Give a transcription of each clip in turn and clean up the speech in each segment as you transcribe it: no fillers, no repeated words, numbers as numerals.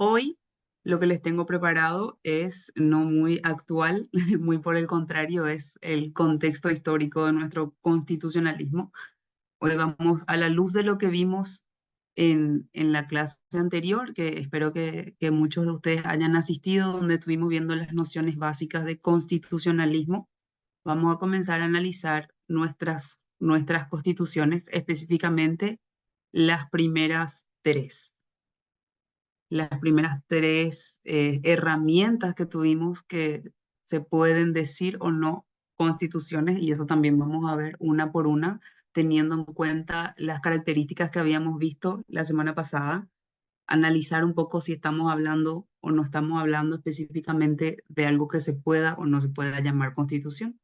Hoy lo que les tengo preparado es no muy actual, muy por el contrario, es el contexto histórico de nuestro constitucionalismo. Hoy vamos a la luz de lo que vimos en la clase anterior, que espero que muchos de ustedes hayan asistido, donde estuvimos viendo las nociones básicas de constitucionalismo. Vamos a comenzar a analizar nuestras constituciones, específicamente las primeras tres. Las primeras tres herramientas que tuvimos que se pueden decir o no constituciones, y eso también vamos a ver una por una, teniendo en cuenta las características que habíamos visto la semana pasada, analizar un poco si estamos hablando o no estamos hablando específicamente de algo que se pueda o no se pueda llamar constitución.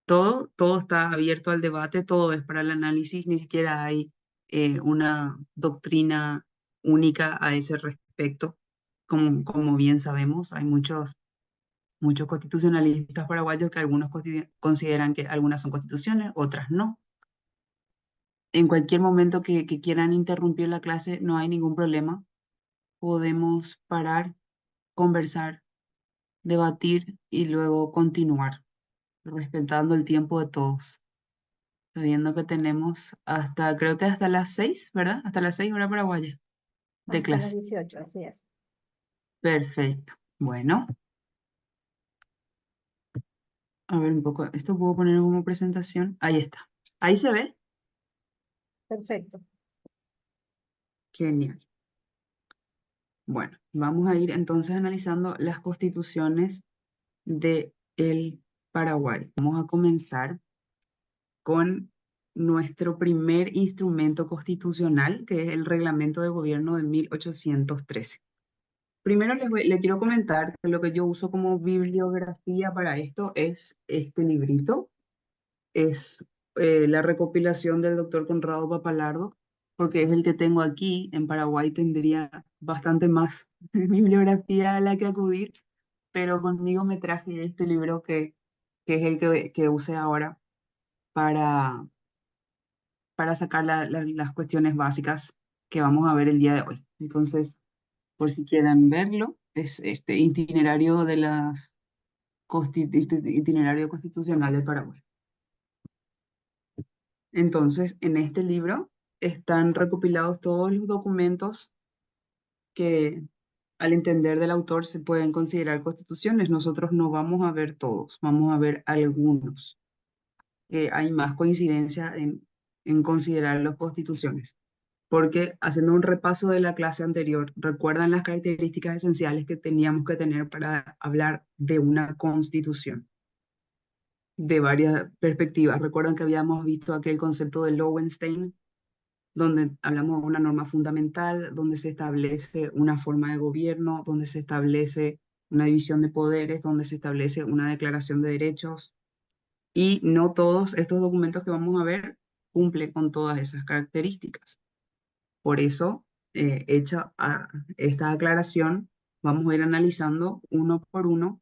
Todo está abierto al debate, todo es para el análisis, ni siquiera hay una doctrina única a ese respecto. Como bien sabemos, hay muchos constitucionalistas paraguayos que algunos consideran que algunas son constituciones, otras no. En cualquier momento que quieran interrumpir la clase, no hay ningún problema. Podemos parar, conversar, debatir y luego continuar, respetando el tiempo de todos. Sabiendo que tenemos hasta, creo que hasta las 6, ¿verdad? Hasta las 6 horas paraguaya de Hasta las clase. 18, así es. Perfecto. Bueno, a ver un poco. Esto puedo poner como presentación. Ahí está. Ahí se ve. Perfecto. Genial. Bueno, vamos a ir entonces analizando las constituciones de el Paraguay. Vamos a comenzar con nuestro primer instrumento constitucional, que es el Reglamento de Gobierno de 1813. Primero les quiero comentar que lo que yo uso como bibliografía para esto es este librito. Es la recopilación del doctor Conrado Papalardo, porque es el que tengo aquí. En Paraguay tendría bastante más bibliografía a la que acudir, pero conmigo me traje este libro que es el que usé ahora para, para sacar las cuestiones básicas que vamos a ver el día de hoy. Entonces, por si quieren verlo, es este itinerario de las itinerario constitucional del Paraguay. Entonces, en este libro están recopilados todos los documentos que, al entender del autor, se pueden considerar constituciones. Nosotros no vamos a ver todos, vamos a ver algunos. Hay más coincidencia en considerarlos constituciones. Porque haciendo un repaso de la clase anterior, recuerdan las características esenciales que teníamos que tener para hablar de una constitución de varias perspectivas. Recuerdan que habíamos visto aquel concepto de Lowenstein, donde hablamos de una norma fundamental, donde se establece una forma de gobierno, donde se establece una división de poderes, donde se establece una declaración de derechos. Y no todos estos documentos que vamos a ver cumplen con todas esas características. Por eso, hecha esta aclaración, vamos a ir analizando uno por uno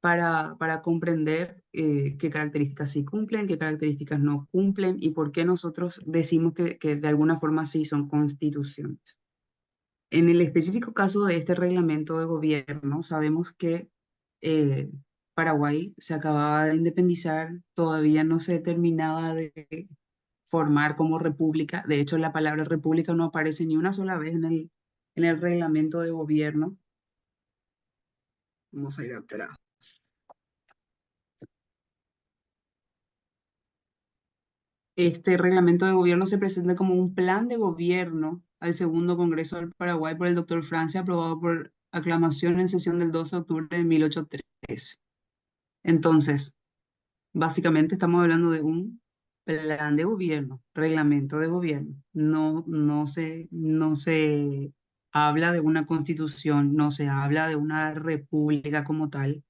para comprender qué características sí cumplen, qué características no cumplen y por qué nosotros decimos que de alguna forma sí son constituciones. En el específico caso de este reglamento de gobierno, sabemos que eh, Paraguay se acababa de independizar, todavía no se terminaba de formar como república. De hecho, la palabra república no aparece ni una sola vez en el reglamento de gobierno. Vamos a ir atrás. Este reglamento de gobierno se presenta como un plan de gobierno al segundo Congreso del Paraguay por el doctor Francia, aprobado por aclamación en sesión del 12 de octubre de 1813. Entonces, básicamente estamos hablando de un plan de gobierno, reglamento de gobierno. No se habla de una constitución, no se habla de una república como tal,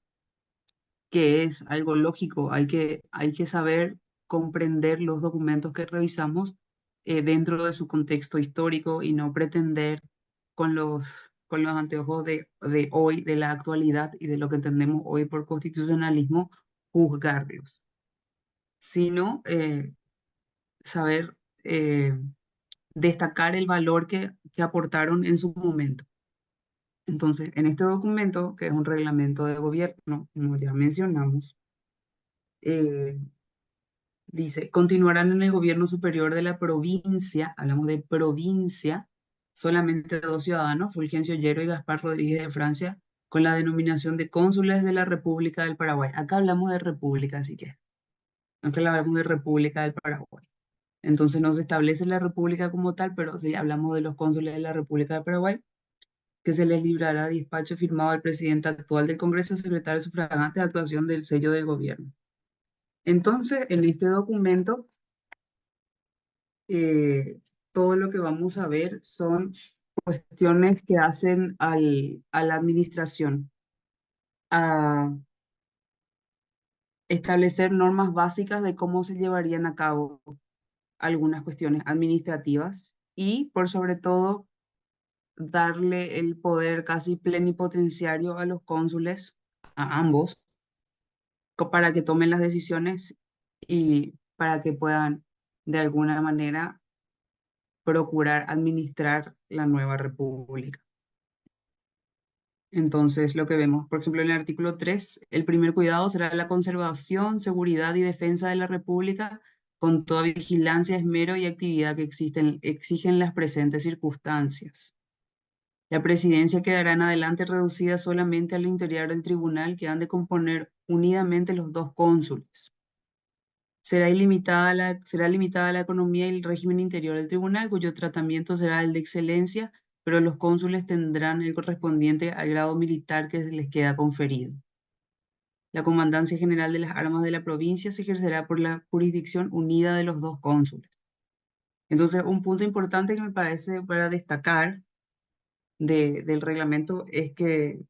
que es algo lógico. Hay que saber comprender los documentos que revisamos dentro de su contexto histórico y no pretender con los anteojos de hoy, de la actualidad y de lo que entendemos hoy por constitucionalismo, juzgarlos, sino saber destacar el valor que aportaron en su momento. Entonces, en este documento, que es un reglamento de gobierno, como ya mencionamos, eh, dice, continuarán en el gobierno superior de la provincia, hablamos de provincia, solamente dos ciudadanos, Fulgencio Yero y Gaspar Rodríguez de Francia, con la denominación de cónsules de la República del Paraguay. Acá hablamos de república, así que, acá hablamos de República del Paraguay. Entonces no se establece la república como tal, pero sí hablamos de los cónsules de la República del Paraguay, que se les librará despacho firmado al presidente actual del Congreso, secretario sufragante de actuación del sello de gobierno. Entonces, en este documento, eh, todo lo que vamos a ver son cuestiones que hacen a la administración, a establecer normas básicas de cómo se llevarían a cabo algunas cuestiones administrativas y, por sobre todo, darle el poder casi plenipotenciario a los cónsules, a ambos, para que tomen las decisiones y para que puedan, de alguna manera, procurar administrar la nueva república. Entonces, lo que vemos, por ejemplo, en el artículo 3, el primer cuidado será la conservación, seguridad y defensa de la república con toda vigilancia, esmero y actividad que exigen las presentes circunstancias. La presidencia quedará en adelante reducida solamente al interior del tribunal que han de componer unidamente los dos cónsules. Será limitada la economía y el régimen interior del tribunal, cuyo tratamiento será el de excelencia, pero los cónsules tendrán el correspondiente al grado militar que les queda conferido. La comandancia general de las armas de la provincia se ejercerá por la jurisdicción unida de los dos cónsules. Entonces, un punto importante que me parece para destacar del reglamento es que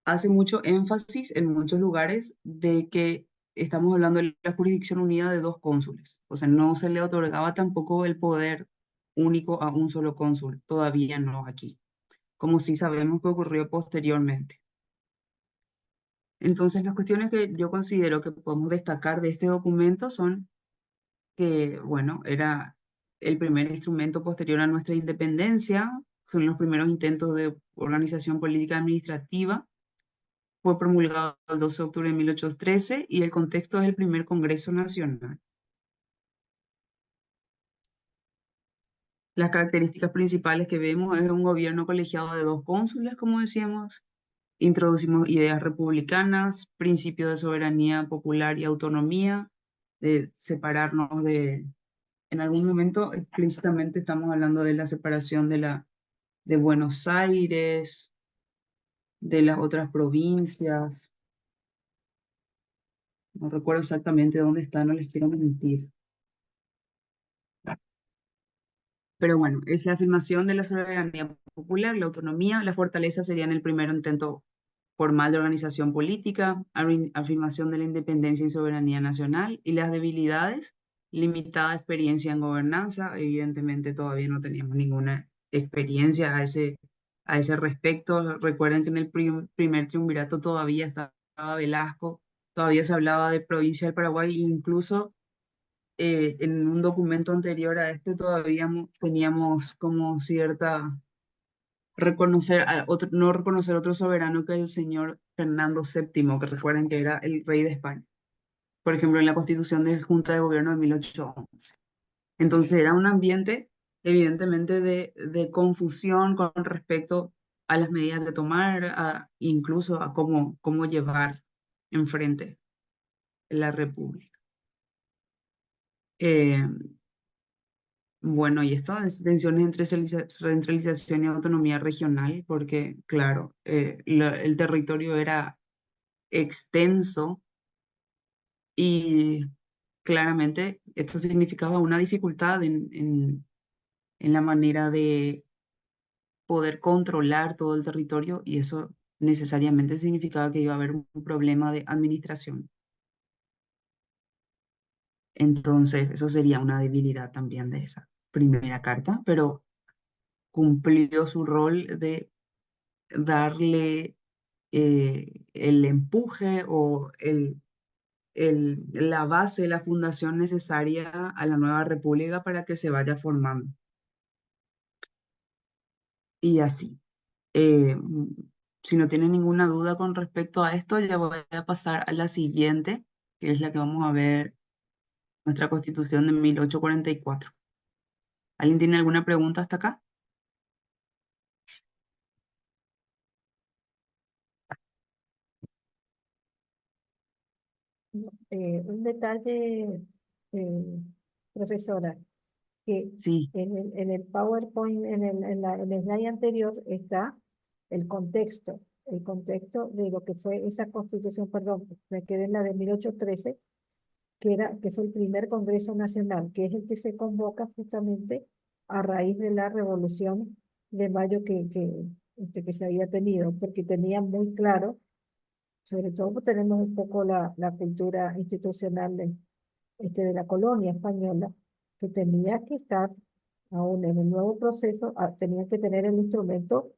hace mucho énfasis en muchos lugares de que estamos hablando de la jurisdicción unida de dos cónsules. O sea, no se le otorgaba tampoco el poder único a un solo cónsul, todavía no aquí, como sí sabemos que ocurrió posteriormente. Entonces, las cuestiones que yo considero que podemos destacar de este documento son que, bueno, era el primer instrumento posterior a nuestra independencia, son los primeros intentos de organización política administrativa. Fue promulgado el 12 de octubre de 1813 y el contexto es el primer Congreso Nacional. Las características principales que vemos es un gobierno colegiado de dos cónsules, como decíamos. Introducimos ideas republicanas, principios de soberanía popular y autonomía, de separarnos de, en algún momento explícitamente estamos hablando de la separación de Buenos Aires, de las otras provincias. No recuerdo exactamente dónde está, no les quiero mentir. Pero bueno, es la afirmación de la soberanía popular, la autonomía, la fortaleza serían el primer intento formal de organización política, afirmación de la independencia y soberanía nacional, y las debilidades, limitada experiencia en gobernanza, evidentemente todavía no teníamos ninguna experiencia a ese respecto. Recuerden que en el primer triunvirato todavía estaba Velasco, todavía se hablaba de provincia del Paraguay, e incluso en un documento anterior a este todavía teníamos como cierta reconocer a otro, no reconocer otro soberano que el señor Fernando VII, que recuerden que era el rey de España, por ejemplo, en la constitución de Junta de Gobierno de 1811. Entonces era un ambiente evidentemente de confusión con respecto a las medidas que tomar, incluso a cómo llevar enfrente la república. Eh, Bueno, y esto es tensiones entre centralización y autonomía regional, porque, claro, el territorio era extenso y claramente esto significaba una dificultad en la manera de poder controlar todo el territorio y eso necesariamente significaba que iba a haber un problema de administración. Entonces, eso sería una debilidad también de esa primera carta, pero cumplió su rol de darle el empuje o la base, la fundación necesaria a la nueva república para que se vaya formando. Y así. Eh, si no tienen ninguna duda con respecto a esto, ya voy a pasar a la siguiente, que es la que vamos a ver, nuestra Constitución de 1844. ¿Alguien tiene alguna pregunta hasta acá? Un detalle, profesora, que Sí, en el PowerPoint, en el slide anterior está el contexto de lo que fue esa constitución, perdón, me quedé en la de 1813, que fue el primer Congreso Nacional, que es el que se convoca justamente a raíz de la Revolución de Mayo que se había tenido, porque tenía muy claro, sobre todo pues, tenemos un poco la cultura institucional de la colonia española, que tenía que estar aún en el nuevo proceso, tenía que tener el instrumento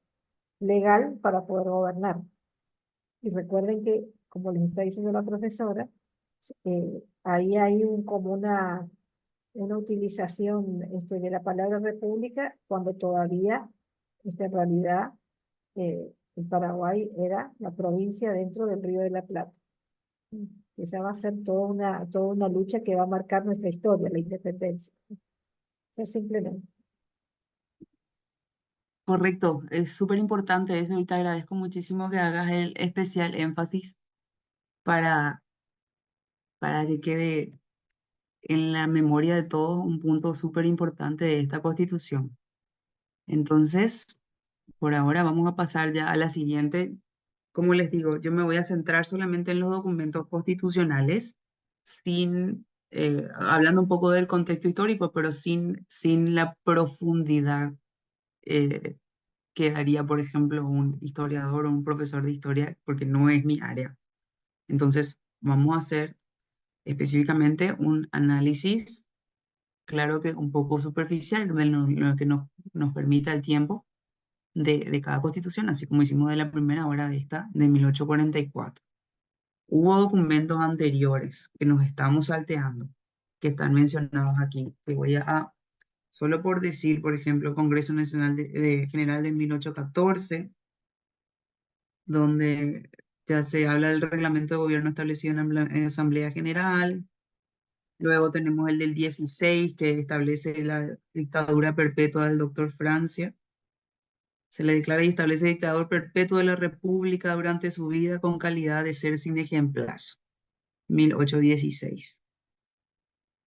legal para poder gobernar. Y recuerden que, como les está diciendo la profesora, ahí hay como una utilización de la palabra república cuando todavía en realidad el Paraguay era la provincia dentro del Río de la Plata. Esa va a ser toda una lucha que va a marcar nuestra historia, la independencia. Eso simplemente. correcto. Es súper importante eso y te agradezco muchísimo que hagas el especial énfasis para, para que quede en la memoria de todos un punto súper importante de esta Constitución. Entonces, por ahora vamos a pasar ya a la siguiente. Como les digo, yo me voy a centrar solamente en los documentos constitucionales, hablando un poco del contexto histórico, pero sin la profundidad eh, que haría, por ejemplo, un historiador o un profesor de historia, porque no es mi área. Entonces, vamos a hacer específicamente un análisis, claro que un poco superficial, de lo que nos permita el tiempo de cada constitución, así como hicimos de la primera hora de esta, de 1844. Hubo documentos anteriores que nos estamos salteando, que están mencionados aquí, que voy solo por decir, por ejemplo, Congreso Nacional General de 1814, donde ya se habla del reglamento de gobierno establecido en Asamblea General. Luego tenemos el del 16, que establece la dictadura perpetua del doctor Francia. Se le declara y establece dictador perpetuo de la República durante su vida con calidad de ser sin ejemplar. 1816.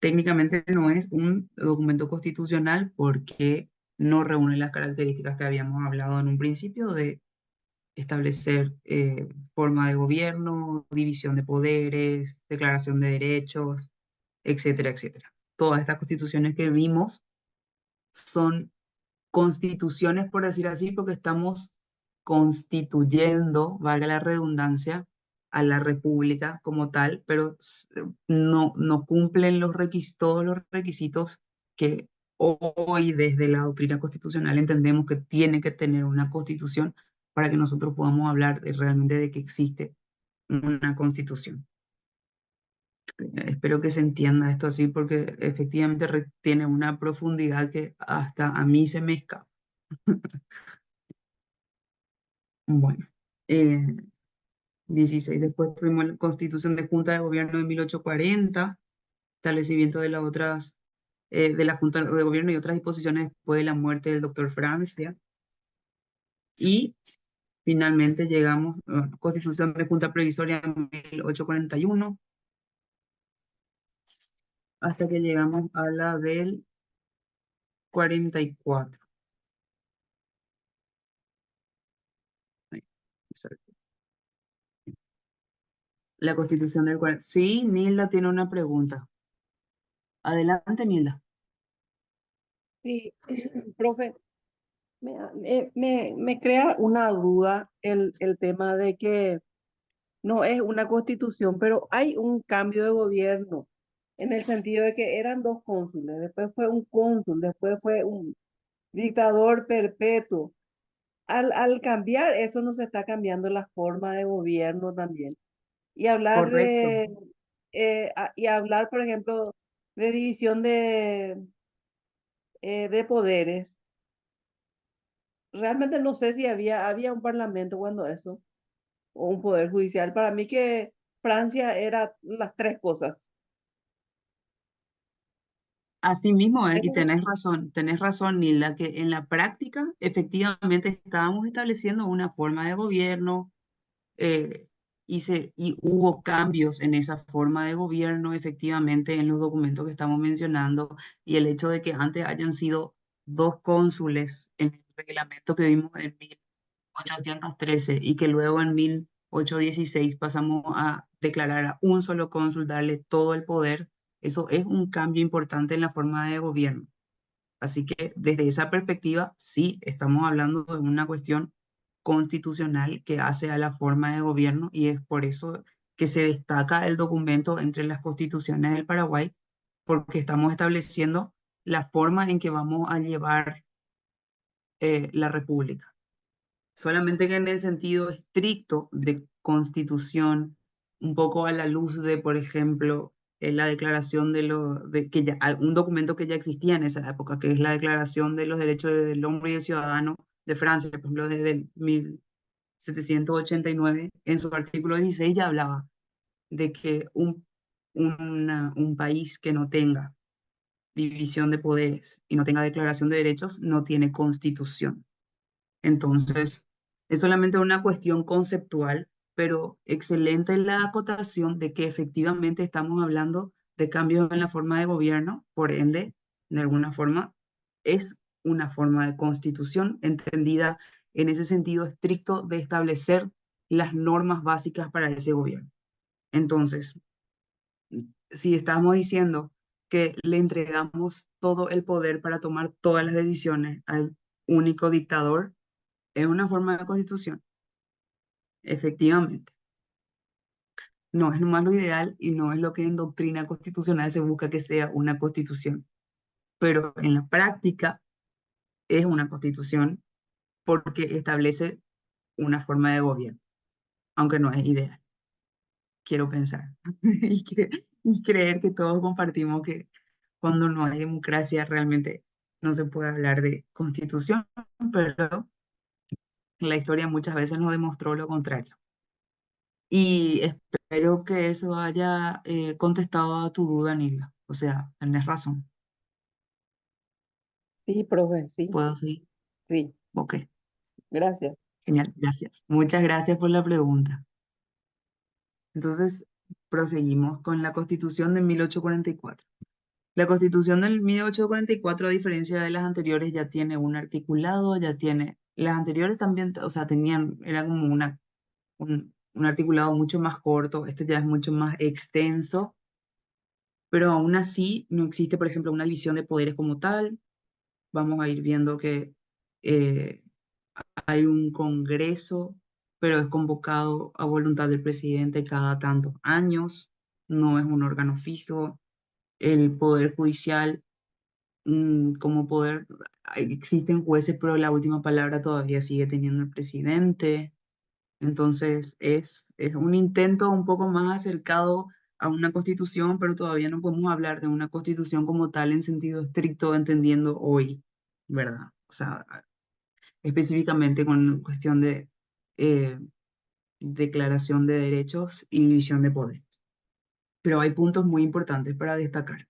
Técnicamente no es un documento constitucional porque no reúne las características que habíamos hablado en un principio de establecer forma de gobierno, división de poderes, declaración de derechos, etcétera, etcétera. Todas estas constituciones que vimos son constituciones, por decir así, porque estamos constituyendo, valga la redundancia, a la república como tal, pero no cumplen todos los requisitos que hoy desde la doctrina constitucional entendemos que tiene que tener una constitución para que nosotros podamos hablar realmente de que existe una constitución. Espero que se entienda esto así porque efectivamente tiene una profundidad que hasta a mí se me escapa. Bueno, eh, 16. Después tuvimos la Constitución de Junta de Gobierno de 1840, establecimiento de la Junta de Gobierno y otras disposiciones después de la muerte del doctor Francia. Y finalmente llegamos a la Constitución de Junta Previsoria de 1841, hasta que llegamos a la del 44. Ahí, exacto. La Constitución del 40. Sí, Nilda tiene una pregunta. Adelante, Nilda. Sí, profe, me crea una duda el tema de que no es una constitución, pero hay un cambio de gobierno en el sentido de que eran dos cónsules, después fue un cónsul, después fue un dictador perpetuo. Al cambiar eso nos está cambiando la forma de gobierno también. Y hablar Correcto. y hablar, por ejemplo, de división de poderes. realmente no sé si había un parlamento cuando eso, o un poder judicial. Para mí que Francia era las tres cosas. Así mismo es, y Eso sí. tenés razón, Nilda, que en la práctica efectivamente estábamos estableciendo una forma de gobierno, eh, y hubo cambios en esa forma de gobierno, efectivamente, en los documentos que estamos mencionando, y el hecho de que antes hayan sido dos cónsules en el reglamento que vimos en 1813 y que luego en 1816 pasamos a declarar a un solo cónsul, darle todo el poder, eso es un cambio importante en la forma de gobierno. Así que desde esa perspectiva, sí, estamos hablando de una cuestión constitucional que hace a la forma de gobierno y es por eso que se destaca el documento entre las constituciones del Paraguay, porque estamos estableciendo la forma en que vamos a llevar la república. Solamente que en el sentido estricto de constitución, un poco a la luz de, por ejemplo, la declaración que ya, un documento que ya existía en esa época, que es la Declaración de los Derechos del Hombre y del Ciudadano de Francia, por ejemplo, desde el 1789, en su artículo 16 ya hablaba de que un país que no tenga división de poderes y no tenga declaración de derechos no tiene constitución. Entonces, es solamente una cuestión conceptual, pero excelente la acotación de que efectivamente estamos hablando de cambios en la forma de gobierno, por ende, de alguna forma, es una forma de constitución entendida en ese sentido estricto de establecer las normas básicas para ese gobierno. Entonces, si estamos diciendo que le entregamos todo el poder para tomar todas las decisiones al único dictador, es una forma de constitución, efectivamente. No es nomás lo ideal y no es lo que en doctrina constitucional se busca que sea una constitución, pero en la práctica es una constitución porque establece una forma de gobierno, aunque no es ideal, quiero pensar. Y creer que todos compartimos que cuando no hay democracia realmente no se puede hablar de constitución, pero la historia muchas veces nos demostró lo contrario. Y espero que eso haya contestado a tu duda, Nilda. O sea, tenés razón. Sí, profe, sí, ¿Puedo seguir? sí, Ok, gracias. genial, gracias. Muchas gracias por la pregunta. Entonces, proseguimos con la Constitución de 1844. La Constitución del 1844, a diferencia de las anteriores, ya tiene un articulado, ya tiene... Las anteriores también, o sea, tenían, era como un articulado mucho más corto, este ya es mucho más extenso, pero aún así no existe, por ejemplo, una división de poderes como tal. Vamos a ir viendo que eh, hay un congreso, pero es convocado a voluntad del presidente cada tantos años, no es un órgano fijo. El poder judicial, como poder, existen jueces, pero la última palabra todavía sigue teniendo el presidente. Entonces es un intento un poco más acercado a una constitución, pero todavía no podemos hablar de una constitución como tal en sentido estricto, entendiendo hoy, ¿verdad? O sea, específicamente con cuestión de eh, declaración de derechos y división de poder. Pero hay puntos muy importantes para destacar.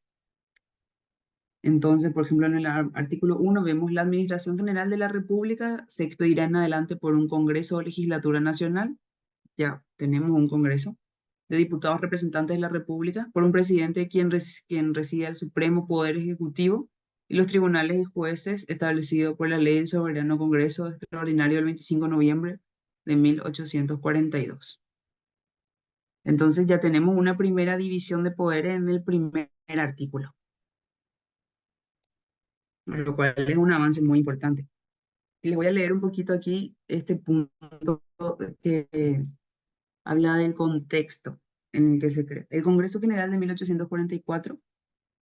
Entonces, por ejemplo, en el artículo 1 vemos la Administración General de la República se expedirá en adelante por un Congreso o Legislatura Nacional. Ya tenemos un Congreso de diputados representantes de la República, por un presidente quien reside el Supremo Poder Ejecutivo y los tribunales y jueces establecidos por la Ley del Soberano Congreso Extraordinario del 25 de noviembre de 1842. Entonces ya tenemos una primera división de poderes en el primer artículo, lo cual es un avance muy importante. Y les voy a leer un poquito aquí este punto que habla del contexto en el que se crea. El Congreso General de 1844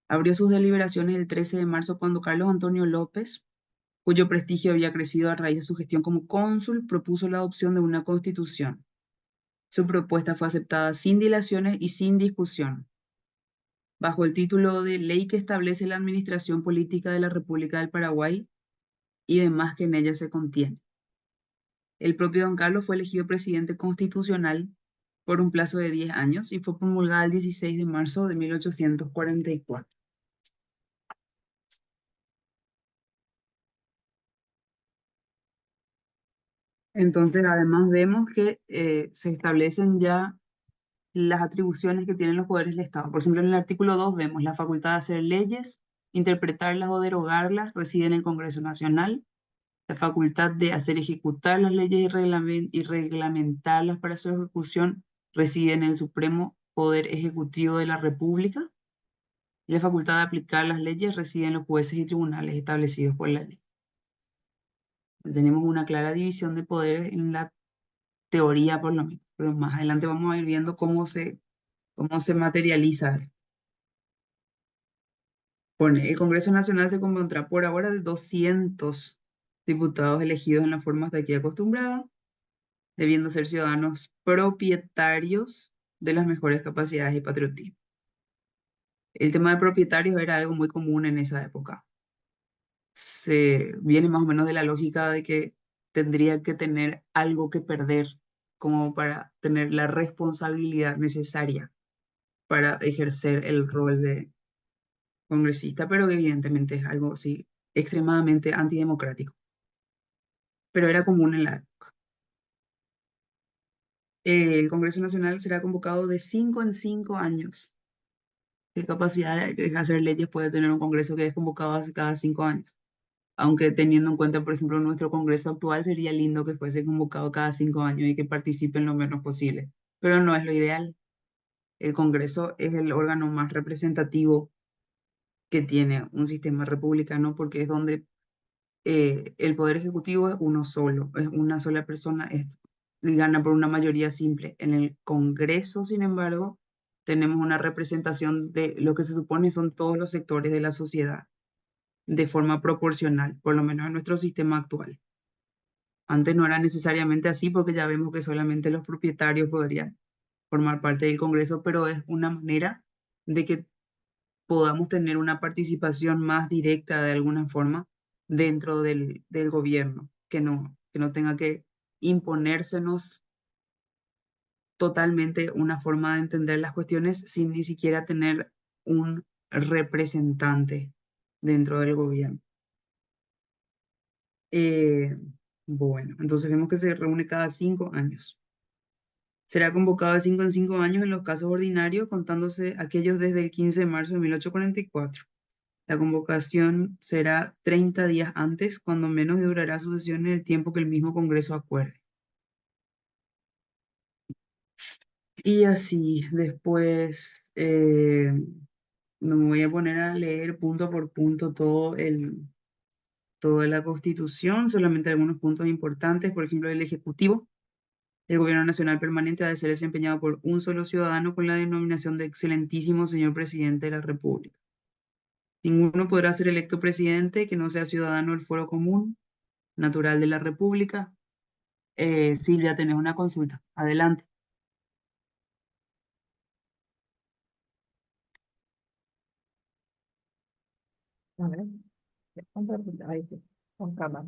abrió sus deliberaciones el 13 de marzo cuando Carlos Antonio López, cuyo prestigio había crecido a raíz de su gestión como cónsul, propuso la adopción de una constitución. Su propuesta fue aceptada sin dilaciones y sin discusión, bajo el título de Ley que establece la administración política de la República del Paraguay y demás que en ella se contiene. El propio Don Carlos fue elegido presidente constitucional por un plazo de 10 años y fue promulgada el 16 de marzo de 1844. Entonces, además vemos que se establecen ya las atribuciones que tienen los poderes del Estado. Por ejemplo, en el artículo 2 vemos la facultad de hacer leyes, interpretarlas o derogarlas, reside en el Congreso Nacional. La facultad de hacer ejecutar las leyes y reglamentarlas para su ejecución reside en el Supremo Poder Ejecutivo de la República. Y la facultad de aplicar las leyes reside en los jueces y tribunales establecidos por la ley. Tenemos una clara división de poderes en la teoría, por lo menos, pero más adelante vamos a ir viendo cómo se materializa esto. Bueno, el Congreso Nacional se compondrá por ahora de 200 diputados elegidos en la forma hasta aquí acostumbrada, debiendo ser ciudadanos propietarios de las mejores capacidades y patriotismo. El tema de propietarios era algo muy común en esa época. Se viene más o menos de la lógica de que tendría que tener algo que perder como para tener la responsabilidad necesaria para ejercer el rol de congresista, pero que evidentemente es algo así extremadamente antidemocrático. Pero era común en la época. El Congreso Nacional será convocado de 5 en 5 años. ¿Qué capacidad de hacer leyes puede tener un Congreso que es convocado cada 5 años? Aunque teniendo en cuenta, por ejemplo, nuestro Congreso actual, sería lindo que fuese convocado cada 5 años y que participen lo menos posible. Pero no es lo ideal. El Congreso es el órgano más representativo que tiene un sistema republicano porque es donde el poder ejecutivo es uno solo, es una sola persona, y gana por una mayoría simple. En el Congreso, sin embargo, tenemos una representación de lo que se supone son todos los sectores de la sociedad de forma proporcional, por lo menos en nuestro sistema actual. Antes no era necesariamente así porque ya vemos que solamente los propietarios podrían formar parte del Congreso, pero es una manera de que podamos tener una participación más directa de alguna forma dentro del gobierno, que no tenga que imponérsenos totalmente una forma de entender las cuestiones sin ni siquiera tener un representante dentro del gobierno. Eh, bueno, entonces vemos que se reúne cada 5 años. Será convocado de 5 en 5 años en los casos ordinarios, contándose aquellos desde el 15 de marzo de 1844. La convocación será 30 días antes, cuando menos durará su sesión en el tiempo que el mismo Congreso acuerde. Y así, después, no me voy a poner a leer punto por punto toda la Constitución, solamente algunos puntos importantes, por ejemplo, el Ejecutivo. El Gobierno Nacional Permanente ha de ser desempeñado por un solo ciudadano con la denominación de Excelentísimo Señor Presidente de la República. Ninguno podrá ser electo presidente que no sea ciudadano del Fuero Común, natural de la República. Silvia, tenés una consulta. Adelante. A ver, ahí sí, con cámara.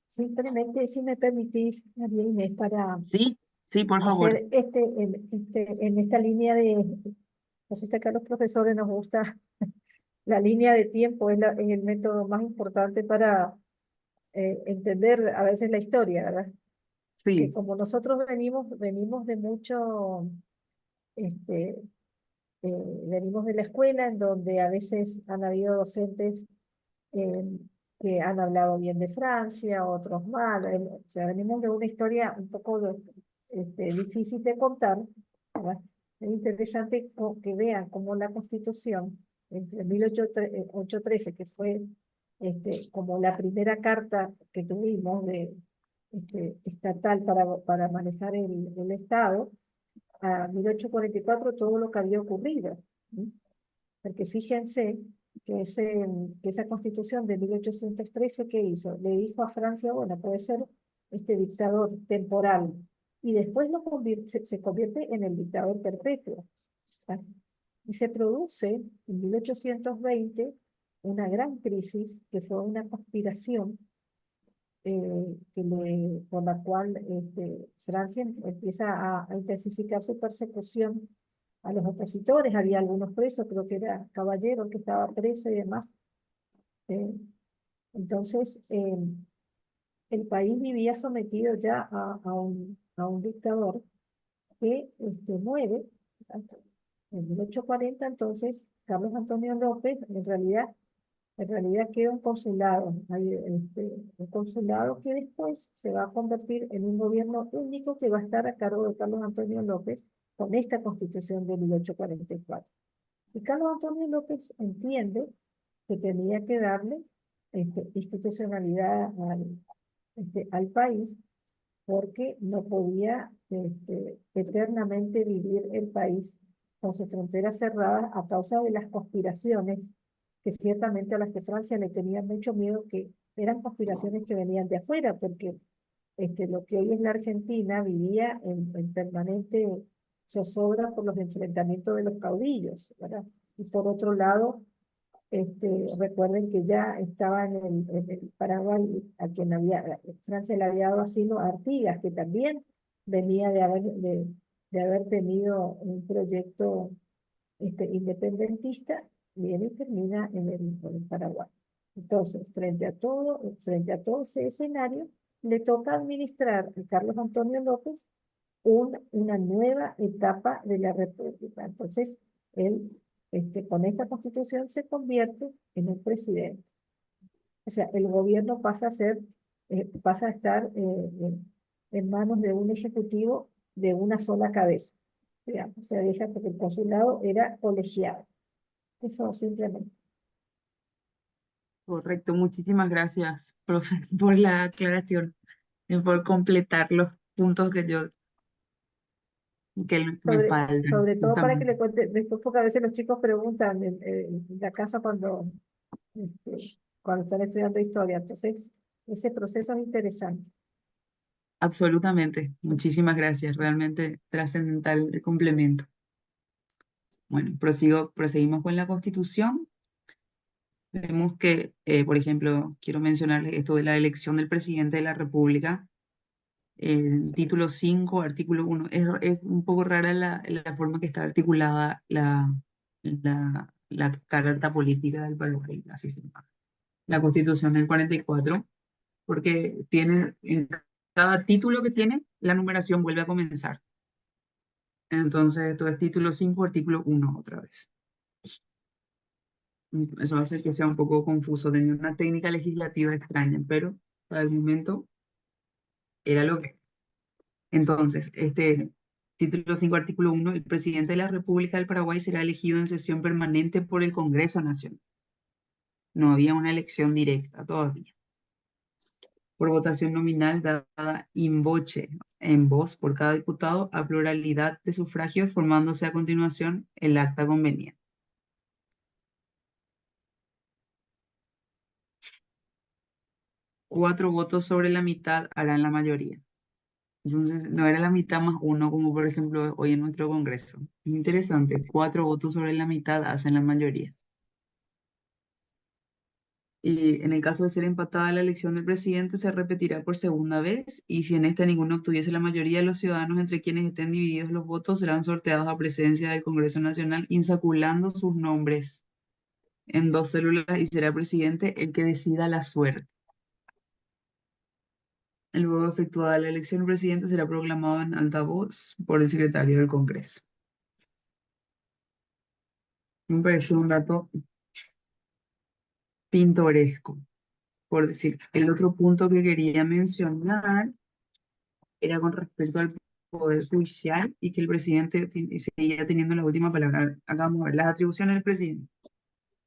Simplemente, si me permitís, María Inés, para Sí, sí, por favor. hacer en esta línea de, resulta que a los profesores nos gusta la línea de tiempo, es el método más importante para entender a veces la historia, ¿verdad? Que Sí, como nosotros venimos de mucho, este, venimos de la escuela en donde a veces han habido docentes eh, que han hablado bien de Francia, otros mal, o sea, venimos de una historia un poco difícil de contar, ¿verdad? Es interesante que vean cómo la Constitución, entre 1813, que fue como la primera carta que tuvimos de, estatal para manejar el Estado, a 1844 todo lo que había ocurrido. ¿Sí? Porque fíjense que esa constitución de 1813, ¿qué hizo? Le dijo a Francia, bueno, puede ser este dictador temporal, y después se convierte en el dictador perpetuo. ¿Tá? Y se produce en 1820 una gran crisis que fue una conspiración por la cual Francia empieza a intensificar su persecución a los opositores. Había algunos presos, creo que era Caballero el que estaba preso y demás. Eh, entonces, el país vivía sometido ya a un dictador que muere en 1840. Entonces, Carlos Antonio López, en realidad queda un consulado, un consulado que después se va a convertir en un gobierno único que va a estar a cargo de Carlos Antonio López con esta constitución de 1844. Y Carlos Antonio López entiende que tenía que darle institucionalidad al país, porque no podía eternamente vivir el país con sus fronteras cerradas a causa de las conspiraciones, que ciertamente a las que Francia le tenía mucho miedo, que eran conspiraciones que venían de afuera, porque lo que hoy es la Argentina vivía en permanente zozobra por los enfrentamientos de los caudillos, ¿verdad? Y por otro lado, recuerden que ya estaba en el Paraguay, a quien Francia le había dado asilo a Artigas, que también venía de haber tenido un proyecto independentista, viene y termina en el Paraguay. Entonces, frente a todo ese escenario, le toca administrar a Carlos Antonio López una nueva etapa de la República. Entonces, él, con esta constitución se convierte en un presidente. O sea, el gobierno pasa a estar en manos de un ejecutivo de una sola cabeza. Digamos, o sea, deja porque el consulado era colegiado. Eso simplemente. Correcto, muchísimas gracias, profe, por la aclaración y por completar los puntos que me faltan, Sobre todo para que justamente. le cuente, después porque a veces los chicos preguntan en la casa cuando están estudiando historia. Entonces, ese proceso es interesante. Absolutamente, muchísimas gracias, realmente trascendental el complemento. Bueno, proseguimos con la Constitución. Vemos que, por ejemplo, quiero mencionarles esto de la elección del presidente de la República. Título 5 artículo 1. Es un poco rara la forma que está articulada la carta política del Paraguay, así se llama. La Constitución del 44, porque tiene, en cada título que tiene, la numeración vuelve a comenzar. Entonces, esto es título 5 artículo 1 otra vez. Eso hace que sea un poco confuso. Tenía una técnica legislativa extraña, pero para el momento era lo que. Entonces, título 5 artículo 1, el presidente de la República del Paraguay será elegido en sesión permanente por el Congreso Nacional. No había una elección directa todavía. Por votación nominal dada in voce, en voz por cada diputado, a pluralidad de sufragios, formándose a continuación el acta conveniente. Cuatro votos sobre la mitad harán la mayoría. Entonces, no era la mitad más uno, como por ejemplo hoy en nuestro Congreso. Interesante, cuatro votos sobre la mitad hacen la mayoría. Y en el caso de ser empatada la elección del presidente, se repetirá por segunda vez, y si en esta ninguno obtuviese la mayoría, los ciudadanos entre quienes estén divididos los votos serán sorteados a presencia del Congreso Nacional, insaculando sus nombres en dos células, y será presidente el que decida la suerte. Luego efectuada la elección, el presidente será proclamado en alta voz por el secretario del Congreso. Me parece un dato pintoresco, por decir. El otro punto que quería mencionar era con respecto al Poder Judicial y que el presidente seguía teniendo la última palabra. Acá vamos a ver las atribuciones del presidente.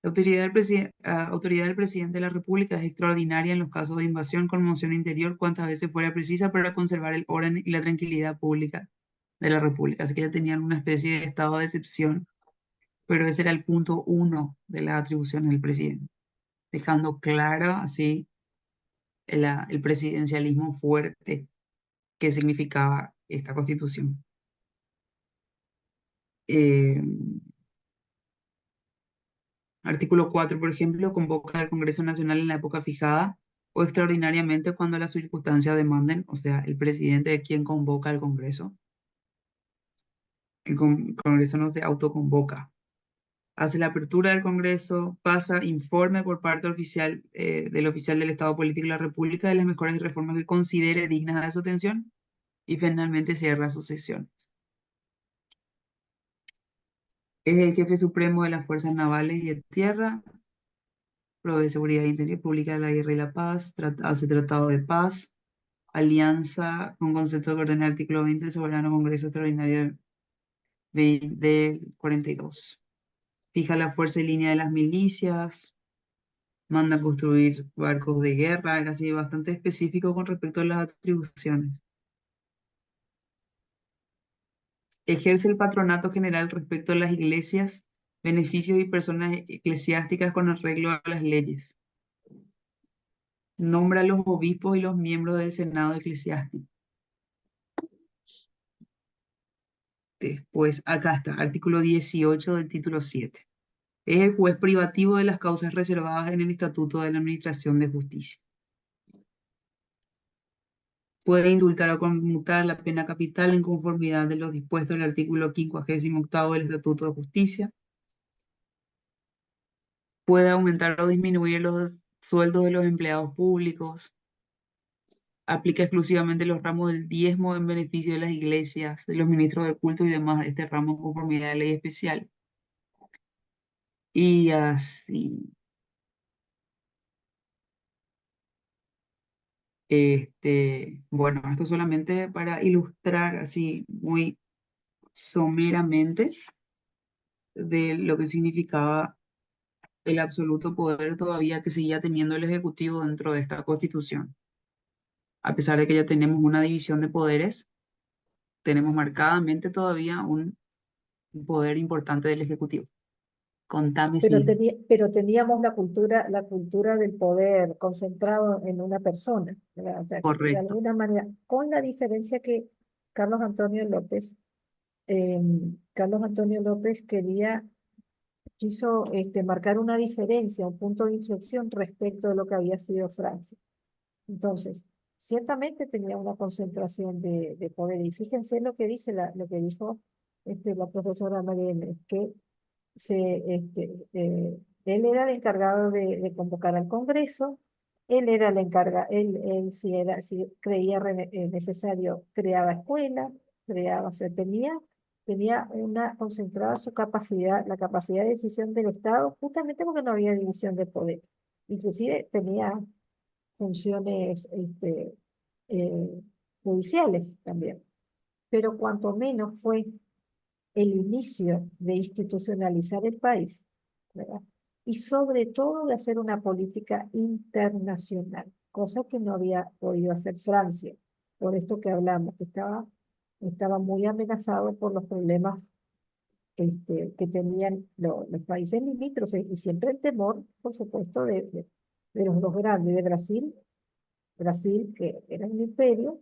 La autoridad del presidente de la República es extraordinaria en los casos de invasión, conmoción interior, cuantas veces fuera precisa para conservar el orden y la tranquilidad pública de la República. Así que ya tenían una especie de estado de excepción, pero ese era el punto uno de las atribuciones del presidente, dejando claro así el presidencialismo fuerte que significaba esta constitución. Eh, Artículo 4, por ejemplo, convoca al Congreso Nacional en la época fijada o extraordinariamente cuando las circunstancias demanden, o sea, el presidente es quien convoca al Congreso. El Congreso no se autoconvoca. Hace la apertura del Congreso, pasa informe por parte oficial, del oficial del Estado Político de la República de las mejores reformas que considere dignas de su atención y finalmente cierra su sesión. Es el jefe supremo de las fuerzas navales y de tierra, provee seguridad interior pública de la guerra y la paz, hace tratado de paz, alianza con concepto que ordena el artículo 20 del Soberano Congreso Extraordinario de 42. Fija la fuerza y línea de las milicias, manda construir barcos de guerra, era así bastante específico con respecto a las atribuciones. Ejerce el patronato general respecto a las iglesias, beneficios y personas eclesiásticas con arreglo a las leyes. Nombra a los obispos y los miembros del Senado eclesiástico. Después, acá está, artículo 18 del título 7. Es el juez privativo de las causas reservadas en el Estatuto de la Administración de Justicia. Puede indultar o conmutar la pena capital en conformidad de los dispuestos del artículo 58 del Estatuto de Justicia. Puede aumentar o disminuir los sueldos de los empleados públicos. Aplica exclusivamente los ramos del diezmo en beneficio de las iglesias, de los ministros de culto y demás de este ramo en conformidad de ley especial. Y así. Bueno, esto solamente para ilustrar así muy someramente de lo que significaba el absoluto poder todavía que seguía teniendo el Ejecutivo dentro de esta Constitución. A pesar de que ya tenemos una división de poderes, tenemos marcadamente todavía un poder importante del Ejecutivo. Contame si Pero teníamos la cultura del poder concentrado en una persona, ¿verdad? O sea, que de correcto. alguna manera, con la diferencia que Carlos Antonio López, quiso marcar una diferencia, un punto de inflexión respecto de lo que había sido Francia. Entonces, ciertamente tenía una concentración de poder. Y fíjense lo que dice lo que dijo la profesora María Inés, que él era el encargado de convocar al Congreso, él era el encargado, él si creía necesario, creaba escuelas, creaba, o sea, tenía una concentrada su capacidad, la capacidad de decisión del Estado, justamente porque no había división de poder. Inclusive tenía funciones eh, judiciales también. Pero cuanto menos fue el inicio de institucionalizar el país, ¿verdad? Y sobre todo de hacer una política internacional, cosa que no había podido hacer Francia, por esto que hablamos, que estaba muy amenazado por los problemas que tenían los países limítrofes y siempre el temor, por supuesto, de los dos grandes, de Brasil, que era un imperio,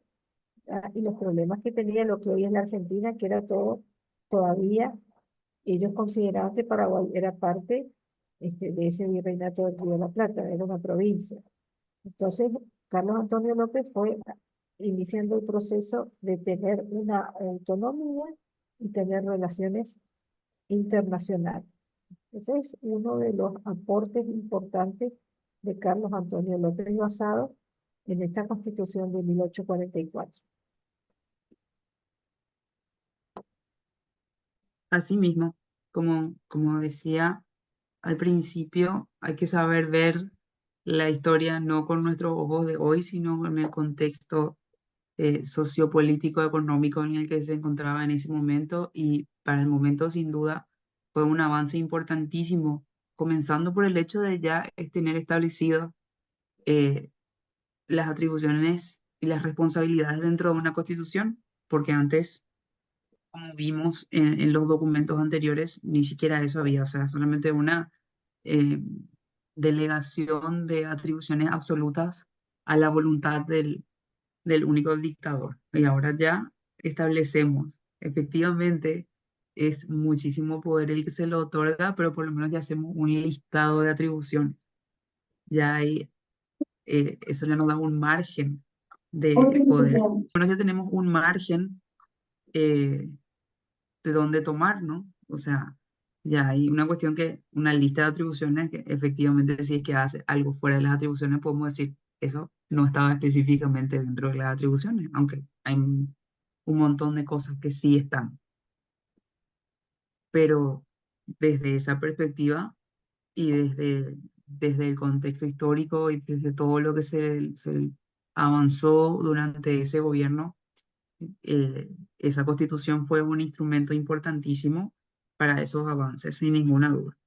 y los problemas que tenía lo que hoy es la Argentina, que era todo todavía. Ellos consideraban que Paraguay era parte de ese virreinato del Río de la Plata, era una provincia. Entonces, Carlos Antonio López fue iniciando el proceso de tener una autonomía y tener relaciones internacionales. Ese es uno de los aportes importantes de Carlos Antonio López basado en esta Constitución de 1844. Asimismo, como decía al principio, hay que saber ver la historia no con nuestros ojos de hoy, sino en el contexto sociopolítico, económico en el que se encontraba en ese momento y para el momento sin duda fue un avance importantísimo, comenzando por el hecho de ya tener establecido eh, las atribuciones y las responsabilidades dentro de una constitución, porque antes, como vimos en los documentos anteriores, ni siquiera eso había, o sea, solamente una eh, delegación de atribuciones absolutas a la voluntad del único dictador. Y ahora ya establecemos, efectivamente, es muchísimo poder el que se lo otorga, pero por lo menos ya hacemos un listado de atribuciones. Ya hay eso ya nos da un margen de poder. Bueno, ya tenemos un margen eh, de dónde tomar, ¿no? O sea, ya hay una cuestión que, una lista de atribuciones que efectivamente si es que hace algo fuera de las atribuciones, podemos decir, eso no estaba específicamente dentro de las atribuciones, aunque hay un montón de cosas que sí están. Pero desde esa perspectiva y desde el contexto histórico y desde todo lo que se avanzó durante ese gobierno, esa constitución fue un instrumento importantísimo para esos avances, sin ninguna duda.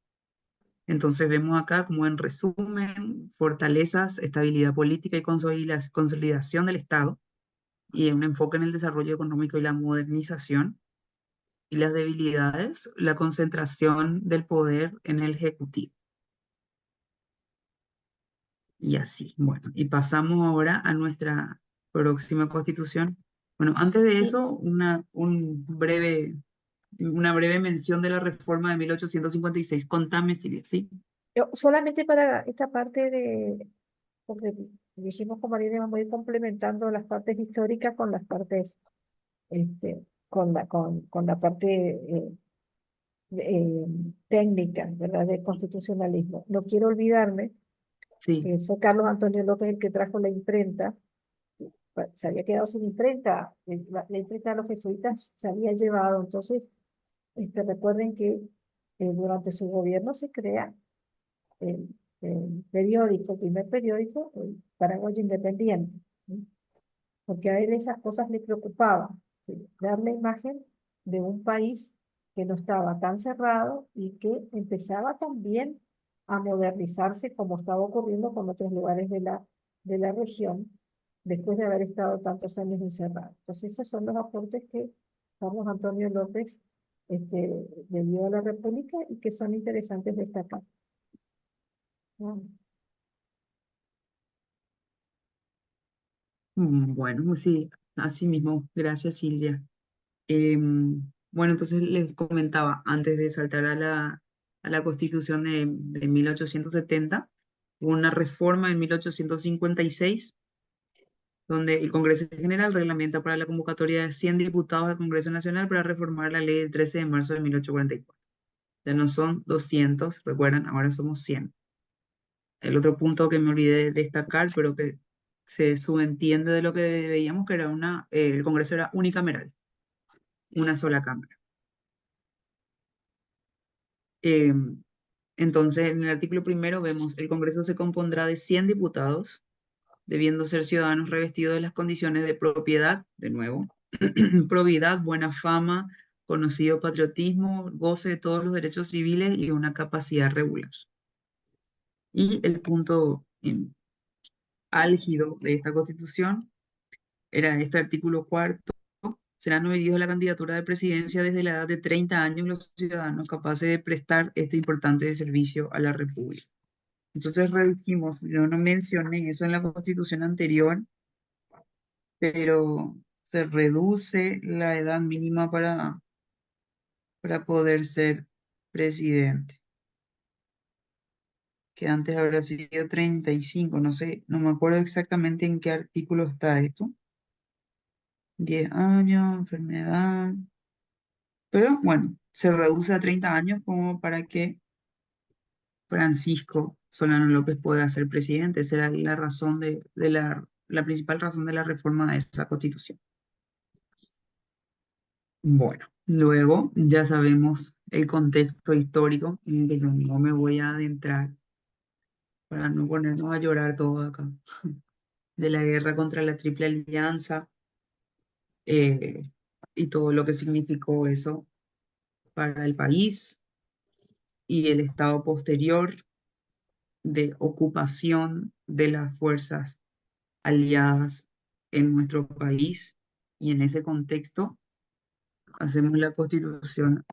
Entonces vemos acá como en resumen, fortalezas, estabilidad política y consolidación del Estado y un enfoque en el desarrollo económico y la modernización. Y las debilidades, la concentración del poder en el Ejecutivo. Y así, bueno, y pasamos ahora a nuestra próxima constitución. Bueno, antes de Y eso, una breve mención de la reforma de 1856. Contame, Silvia, ¿sí? yo solamente para esta parte de, porque dijimos como María, vamos a ir complementando las partes históricas con las partes, con la parte eh, técnica, ¿verdad? De constitucionalismo. No quiero olvidarme Sí, que fue Carlos Antonio López el que trajo la imprenta. Se había quedado sin imprenta, la imprenta de los jesuitas se había llevado. Entonces, recuerden que durante su gobierno se crea el, el periódico, el primer periódico, el Paraguayo Independiente, ¿sí? Porque a él esas cosas le preocupaban, ¿sí? Dar la imagen de un país que no estaba tan cerrado y que empezaba también a modernizarse como estaba ocurriendo con otros lugares de la región después de haber estado tantos años encerrado. Entonces esos son los aportes que Carlos Antonio López le dio a la República y que son interesantes destacar. bueno, sí, así mismo. Gracias, Silvia. Bueno, entonces les comentaba, antes de saltar a la Constitución de 1870, hubo una reforma en 1856 donde el Congreso General reglamenta para la convocatoria de 100 diputados al Congreso Nacional para reformar la ley del 13 de marzo de 1844. Ya no son 200, recuerdan, ahora somos 100. El otro punto que me olvidé de destacar, pero que se subentiende de lo que veíamos, que era el Congreso era unicameral, una sola cámara. Eh, entonces, en el artículo primero vemos, el Congreso se compondrá de 100 diputados, debiendo ser ciudadanos revestidos de las condiciones de propiedad, de nuevo, probidad, buena fama, conocido patriotismo, goce de todos los derechos civiles y una capacidad regular. Y el punto álgido de esta constitución era este artículo cuarto: serán medidos la candidatura de presidencia desde la edad de 30 años los ciudadanos capaces de prestar este importante servicio a la República. Entonces redujimos, yo no mencioné eso en la constitución anterior, pero se reduce la edad mínima para poder ser presidente, que antes habrá sido 35, no sé, no me acuerdo exactamente en qué artículo está esto. 10 años, enfermedad, pero bueno, se reduce a 30 años como para que Francisco Solano López pueda ser presidente. Esa era la razón la principal razón de la reforma de esa constitución. Bueno, luego ya sabemos el contexto histórico, en que yo no me voy a adentrar para no ponernos a llorar todo acá, de la guerra contra la Triple Alianza, eh, y todo lo que significó eso para el país y el estado posterior de ocupación de las fuerzas aliadas en nuestro país. Y en ese contexto hacemos la Constitución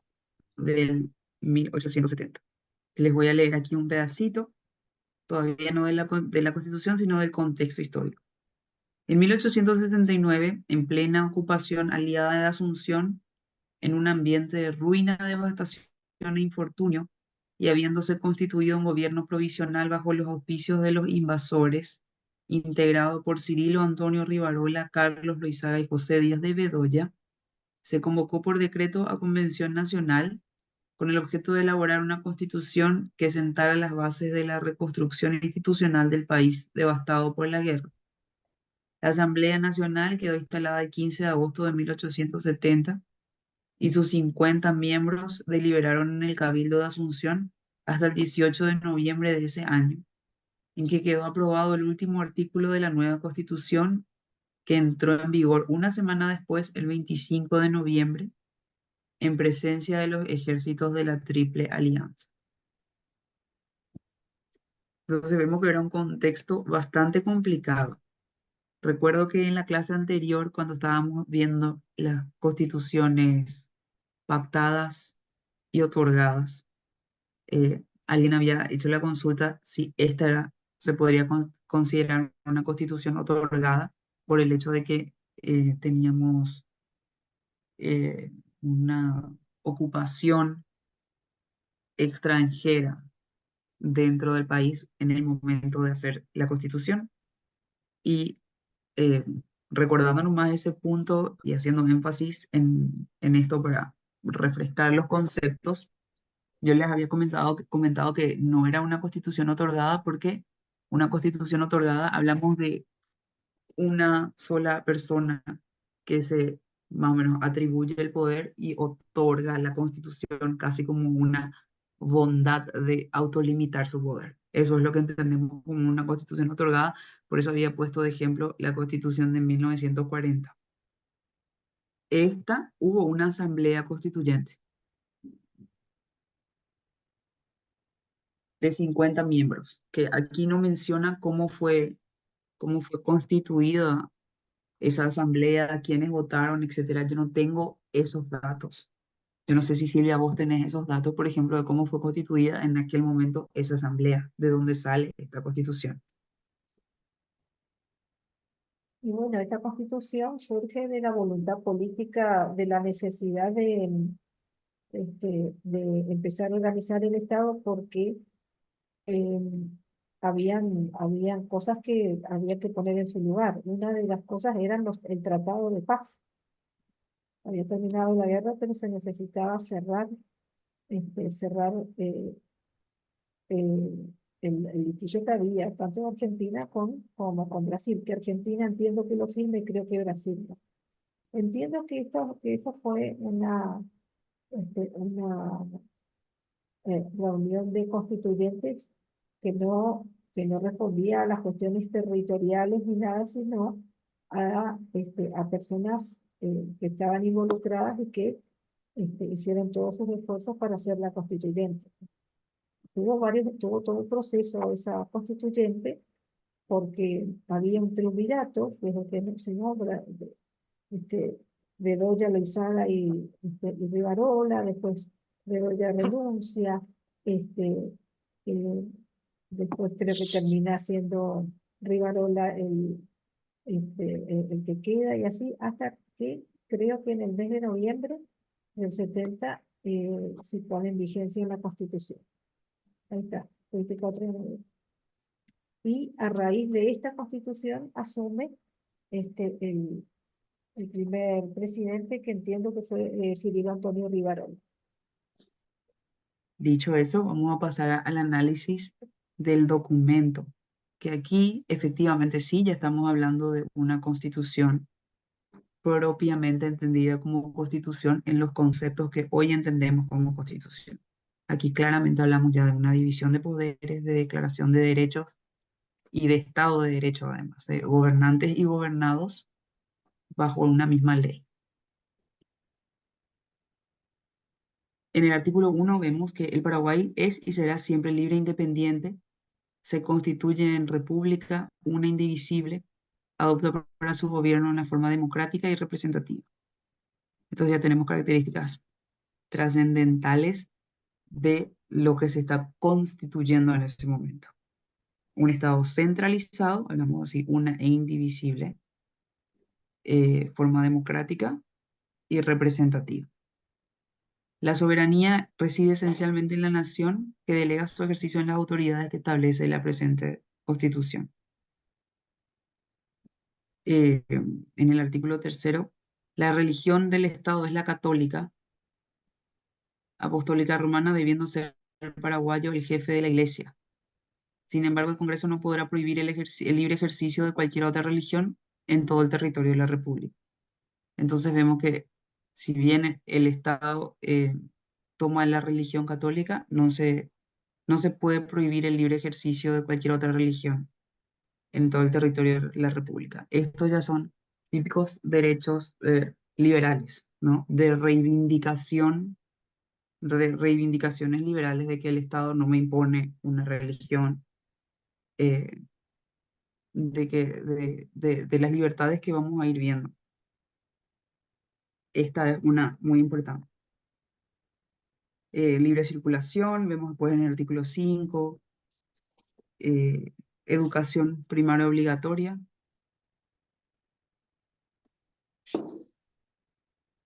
del 1870. Les voy a leer aquí un pedacito, todavía no de la Constitución, sino del contexto histórico. En 1879, en plena ocupación aliada de Asunción, en un ambiente de ruina, devastación e infortunio, y habiéndose constituido un gobierno provisional bajo los auspicios de los invasores, integrado por Cirilo Antonio Rivarola, Carlos Loizaga y José Díaz de Bedoya, se convocó por decreto a Convención Nacional con el objeto de elaborar una constitución que sentara las bases de la reconstrucción institucional del país devastado por la guerra. La Asamblea Nacional quedó instalada el 15 de agosto de 1870 y sus 50 miembros deliberaron en el Cabildo de Asunción hasta el 18 de noviembre de ese año, en que quedó aprobado el último artículo de la nueva Constitución, que entró en vigor una semana después, el 25 de noviembre, en presencia de los ejércitos de la Triple Alianza. Entonces vemos que era un contexto bastante complicado. Recuerdo que en la clase anterior, cuando estábamos viendo las constituciones pactadas y otorgadas, alguien había hecho la consulta si se podría considerar una constitución otorgada por el hecho de que teníamos una ocupación extranjera dentro del país en el momento de hacer la constitución. Y eh, recordándonos más ese punto y haciendo énfasis en esto para refrescar los conceptos, yo les había comentado que no era una constitución otorgada porque una constitución otorgada hablamos de una sola persona que se más o menos atribuye el poder y otorga la constitución casi como una bondad de autolimitar su poder. Eso es lo que entendemos como una constitución otorgada. Por eso había puesto de ejemplo la constitución de 1940. Hubo una asamblea constituyente de 50 miembros, que aquí no menciona cómo fue constituida esa asamblea, quiénes votaron, etcétera. Yo no tengo esos datos. Yo no sé si Silvia, vos tenés esos datos, por ejemplo, de cómo fue constituida en aquel momento esa asamblea, de dónde sale esta constitución. Y bueno, esta constitución surge de la voluntad política, de la necesidad de empezar a organizar el Estado porque eh, habían cosas que había que poner en su lugar. Una de las cosas era el Tratado de Paz. Había terminado la guerra, pero se necesitaba cerrar el litigio que había, tanto en Argentina como con Brasil, que Argentina entiendo que lo firme y creo que Brasil no. Entiendo que eso fue una reunión de constituyentes que que no respondía a las cuestiones territoriales ni nada, sino a personas que estaban involucradas y que hicieron todos sus esfuerzos para hacer la constituyente. Tuvo todo el proceso esa constituyente porque había un triunvirato, que es lo que se nombra, este, Bedoya, Loizaga y Rivarola, después Bedoya renuncia, este, eh, después creo que termina siendo Rivarola el que queda y así, hasta que creo que en el mes de noviembre del 70 se pone en vigencia la Constitución. Ahí está, 24 de noviembre. Y a raíz de esta Constitución asume este, el, el primer presidente, que entiendo que fue Cirilo Antonio Rivarola. Dicho eso, vamos a pasar al análisis del documento, que aquí efectivamente sí, ya estamos hablando de una constitución propiamente entendida como constitución en los conceptos que hoy entendemos como constitución. Aquí claramente hablamos ya de una división de poderes, de declaración de derechos y de Estado de Derecho, además, de gobernantes y gobernados bajo una misma ley. En el artículo 1 vemos que el Paraguay es y será siempre libre e independiente, se constituye en república, una indivisible, adopta para su gobierno una forma democrática y representativa. Entonces ya tenemos características trascendentales de lo que se está constituyendo en ese momento. Un Estado centralizado, hablamos así, una e indivisible, forma democrática y representativa. La soberanía reside esencialmente en la nación, que delega su ejercicio en las autoridades que establece la presente Constitución. en el artículo tercero, la religión del Estado es la católica, apostólica romana, debiendo ser el paraguayo el jefe de la Iglesia. Sin embargo, el Congreso no podrá prohibir el libre ejercicio de cualquier otra religión en todo el territorio de la República. Entonces vemos que si bien el Estado toma la religión católica, no se puede prohibir el libre ejercicio de cualquier otra religión en todo el territorio de la República. Estos ya son típicos derechos liberales, ¿no? De reivindicaciones liberales de que el Estado no me impone una religión, eh, de las libertades que vamos a ir viendo. Esta es una muy importante. Libre circulación, vemos después en el artículo 5, educación primaria obligatoria,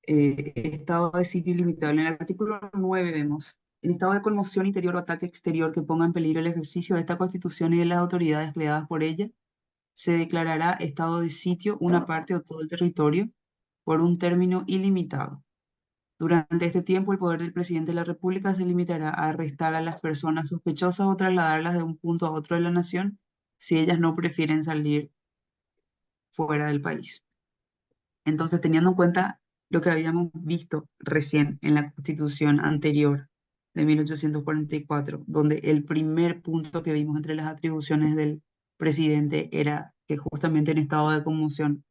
estado de sitio ilimitado. En el artículo 9 vemos, en estado de conmoción interior o ataque exterior que ponga en peligro el ejercicio de esta Constitución y de las autoridades creadas por ella, se declarará estado de sitio una parte o todo el territorio por un término ilimitado. Durante este tiempo, el poder del presidente de la República se limitará a arrestar a las personas sospechosas o trasladarlas de un punto a otro de la nación si ellas no prefieren salir fuera del país. Entonces, teniendo en cuenta lo que habíamos visto recién en la Constitución anterior de 1844, donde el primer punto que vimos entre las atribuciones del presidente era que justamente en estado de conmoción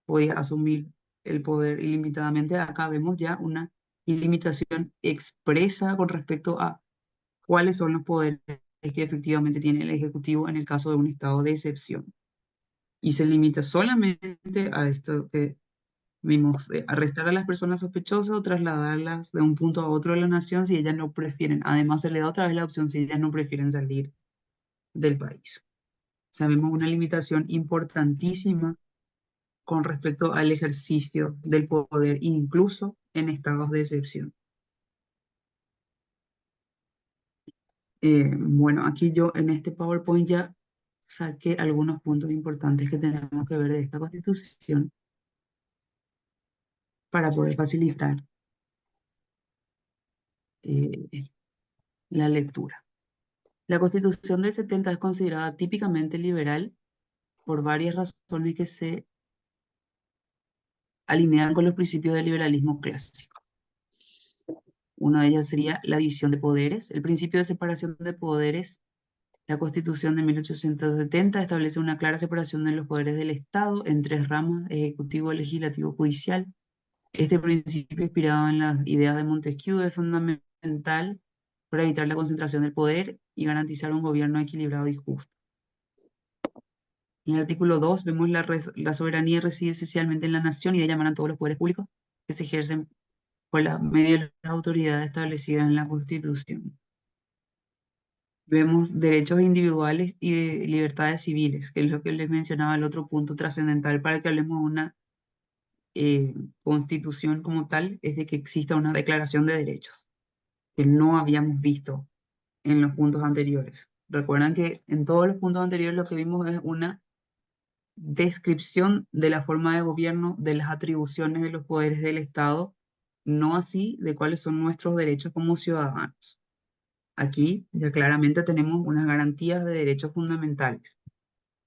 podía asumir el poder ilimitadamente, acá vemos ya una ilimitación expresa con respecto a cuáles son los poderes que efectivamente tiene el Ejecutivo en el caso de un estado de excepción. Y se limita solamente a esto que vimos, arrestar a las personas sospechosas o trasladarlas de un punto a otro de la nación si ellas no prefieren. Además, se le da otra vez la opción si ellas no prefieren salir del país. Sabemos una limitación importantísima con respecto al ejercicio del poder, incluso en estados de excepción. Bueno, aquí yo en este PowerPoint ya saqué algunos puntos importantes que tenemos que ver de esta Constitución para poder facilitar eh, la lectura. La Constitución del 70 es considerada típicamente liberal por varias razones que se alinean con los principios del liberalismo clásico. Una de ellas sería la división de poderes. El principio de separación de poderes, la Constitución de 1870 establece una clara separación de los poderes del Estado en tres ramas: ejecutivo, legislativo, judicial. Este principio, inspirado en las ideas de Montesquieu, es fundamental para evitar la concentración del poder y garantizar un gobierno equilibrado y justo. En el artículo 2 vemos la soberanía reside esencialmente en la nación y de ella emanan todos los poderes públicos que se ejercen por la medio de las autoridades establecidas en la Constitución. Vemos derechos individuales y de libertades civiles, que es lo que les mencionaba, el otro punto trascendental para que hablemos de una constitución como tal, es de que exista una declaración de derechos, que no habíamos visto en los puntos anteriores. Recuerdan que en todos los puntos anteriores lo que vimos es una descripción de la forma de gobierno, de las atribuciones de los poderes del Estado, no así de cuáles son nuestros derechos como ciudadanos. Aquí ya claramente tenemos unas garantías de derechos fundamentales.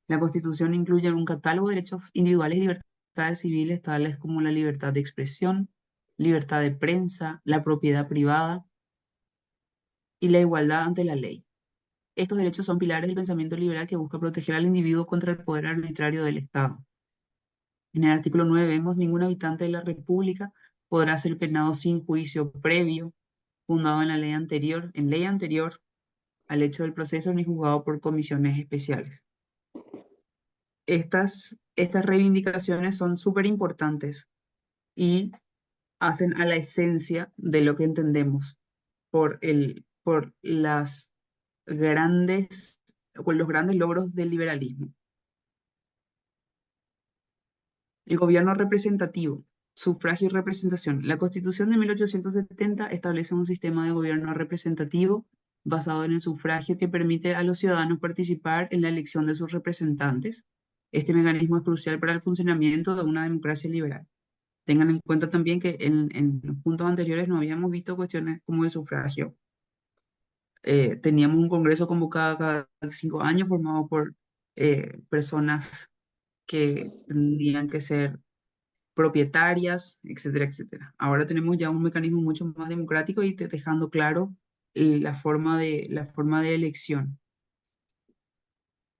La Constitución incluye un catálogo de derechos individuales y libertades civiles, tales como la libertad de expresión, libertad de prensa, la propiedad privada y la igualdad ante la ley. Estos derechos son pilares del pensamiento liberal que busca proteger al individuo contra el poder arbitrario del Estado. En el artículo 9 vemos: ningún habitante de la República podrá ser penado sin juicio previo, fundado en ley anterior al hecho del proceso, ni juzgado por comisiones especiales. Estas reivindicaciones son súper importantes y hacen a la esencia de lo que entendemos por los grandes logros del liberalismo. El gobierno representativo, sufragio y representación. La Constitución de 1870 establece un sistema de gobierno representativo basado en el sufragio que permite a los ciudadanos participar en la elección de sus representantes Este mecanismo es crucial para el funcionamiento de una democracia liberal. Tengan en cuenta también que en los puntos anteriores no habíamos visto cuestiones como el sufragio. Teníamos un congreso convocado cada 5 años formado por personas que tendrían que ser propietarias, etcétera, etcétera. Ahora tenemos ya un mecanismo mucho más democrático y dejando claro la forma de elección.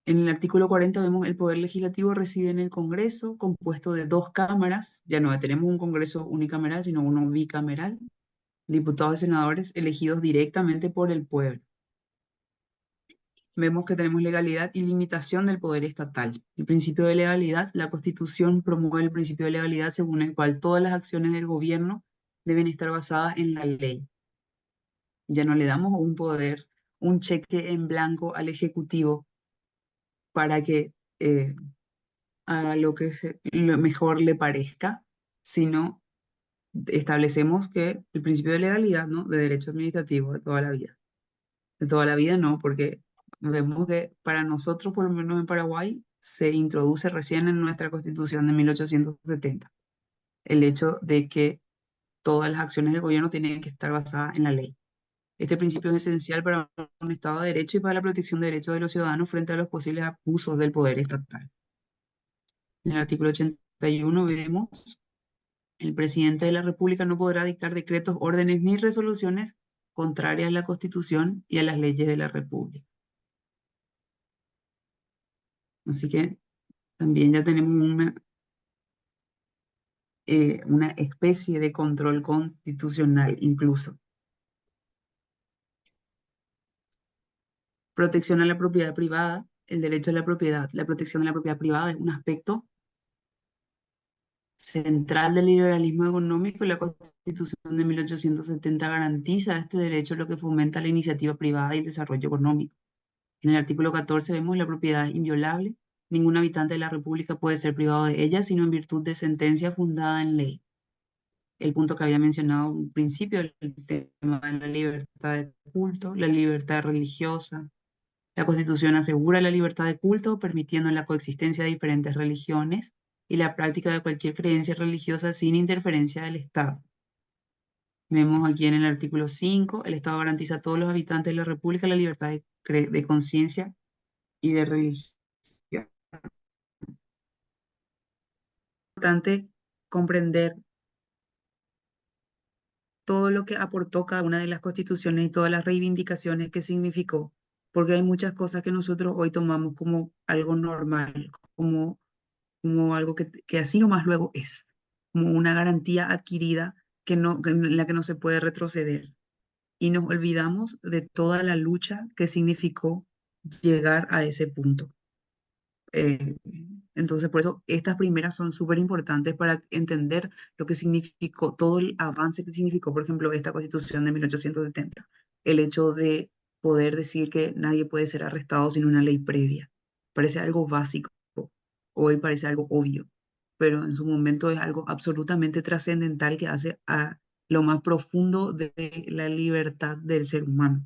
En el artículo 40 vemos el poder legislativo reside en el Congreso, compuesto de 2 cámaras. Ya no tenemos un Congreso unicameral, sino uno bicameral. Diputados y senadores elegidos directamente por el pueblo. Vemos que tenemos legalidad y limitación del poder estatal. El principio de legalidad, la Constitución promueve el principio de legalidad según el cual todas las acciones del gobierno deben estar basadas en la ley. Ya no le damos un poder, un cheque en blanco al Ejecutivo para que haga lo mejor le parezca, sino establecemos que el principio de legalidad, ¿no? De derecho administrativo de toda la vida. De toda la vida no, porque vemos que para nosotros, por lo menos en Paraguay, se introduce recién en nuestra Constitución de 1870 el hecho de que todas las acciones del gobierno tienen que estar basadas en la ley. Este principio es esencial para un Estado de Derecho y para la protección de derechos de los ciudadanos frente a los posibles abusos del poder estatal. En el artículo 81 vemos: el presidente de la República no podrá dictar decretos, órdenes ni resoluciones contrarias a la Constitución y a las leyes de la República. Así que también ya tenemos una especie de control constitucional incluso. Protección a la propiedad privada, el derecho a la propiedad. La protección a la propiedad privada es un aspecto central del liberalismo económico y la Constitución de 1870 garantiza este derecho, lo que fomenta la iniciativa privada y el desarrollo económico. En el artículo 14 vemos la propiedad inviolable. Ningún habitante de la República puede ser privado de ella, sino en virtud de sentencia fundada en ley. El punto que había mencionado al principio, el tema de la libertad de culto, la libertad religiosa. La Constitución asegura la libertad de culto, permitiendo la coexistencia de diferentes religiones y la práctica de cualquier creencia religiosa sin interferencia del Estado. Vemos aquí en el artículo 5, el Estado garantiza a todos los habitantes de la República la libertad de conciencia y de religión. Es importante comprender todo lo que aportó cada una de las constituciones y todas las reivindicaciones que significó, porque hay muchas cosas que nosotros hoy tomamos como algo normal, como algo que así nomás luego es, como una garantía adquirida en la que no se puede retroceder. Y nos olvidamos de toda la lucha que significó llegar a ese punto. Eh, entonces, por eso estas primeras son súper importantes para entender lo que significó, todo el avance que significó, por ejemplo, esta Constitución de 1870. El hecho de poder decir que nadie puede ser arrestado sin una ley previa. Parece algo básico, hoy parece algo obvio, pero en su momento es algo absolutamente trascendental que hace a lo más profundo de la libertad del ser humano.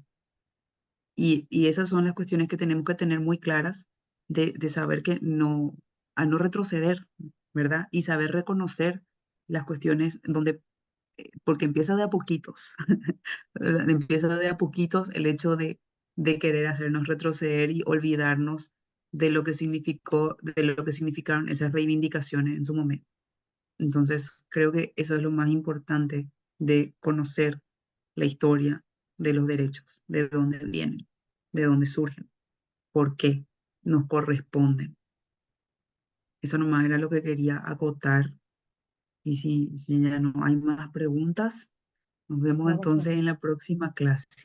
Y esas son las cuestiones que tenemos que tener muy claras de saber que no, a no retroceder, ¿verdad? Y saber reconocer las cuestiones donde, porque empieza de a poquitos, ¿verdad? Empieza de a poquitos el hecho de querer hacernos retroceder y olvidarnos de lo que significó, de lo que significaron esas reivindicaciones en su momento. Entonces, creo que eso es lo más importante de conocer la historia de los derechos, de dónde vienen, de dónde surgen, por qué nos corresponden. Eso nomás era lo que quería acotar. Y si ya no hay más preguntas, nos vemos Vamos a entonces en la próxima clase.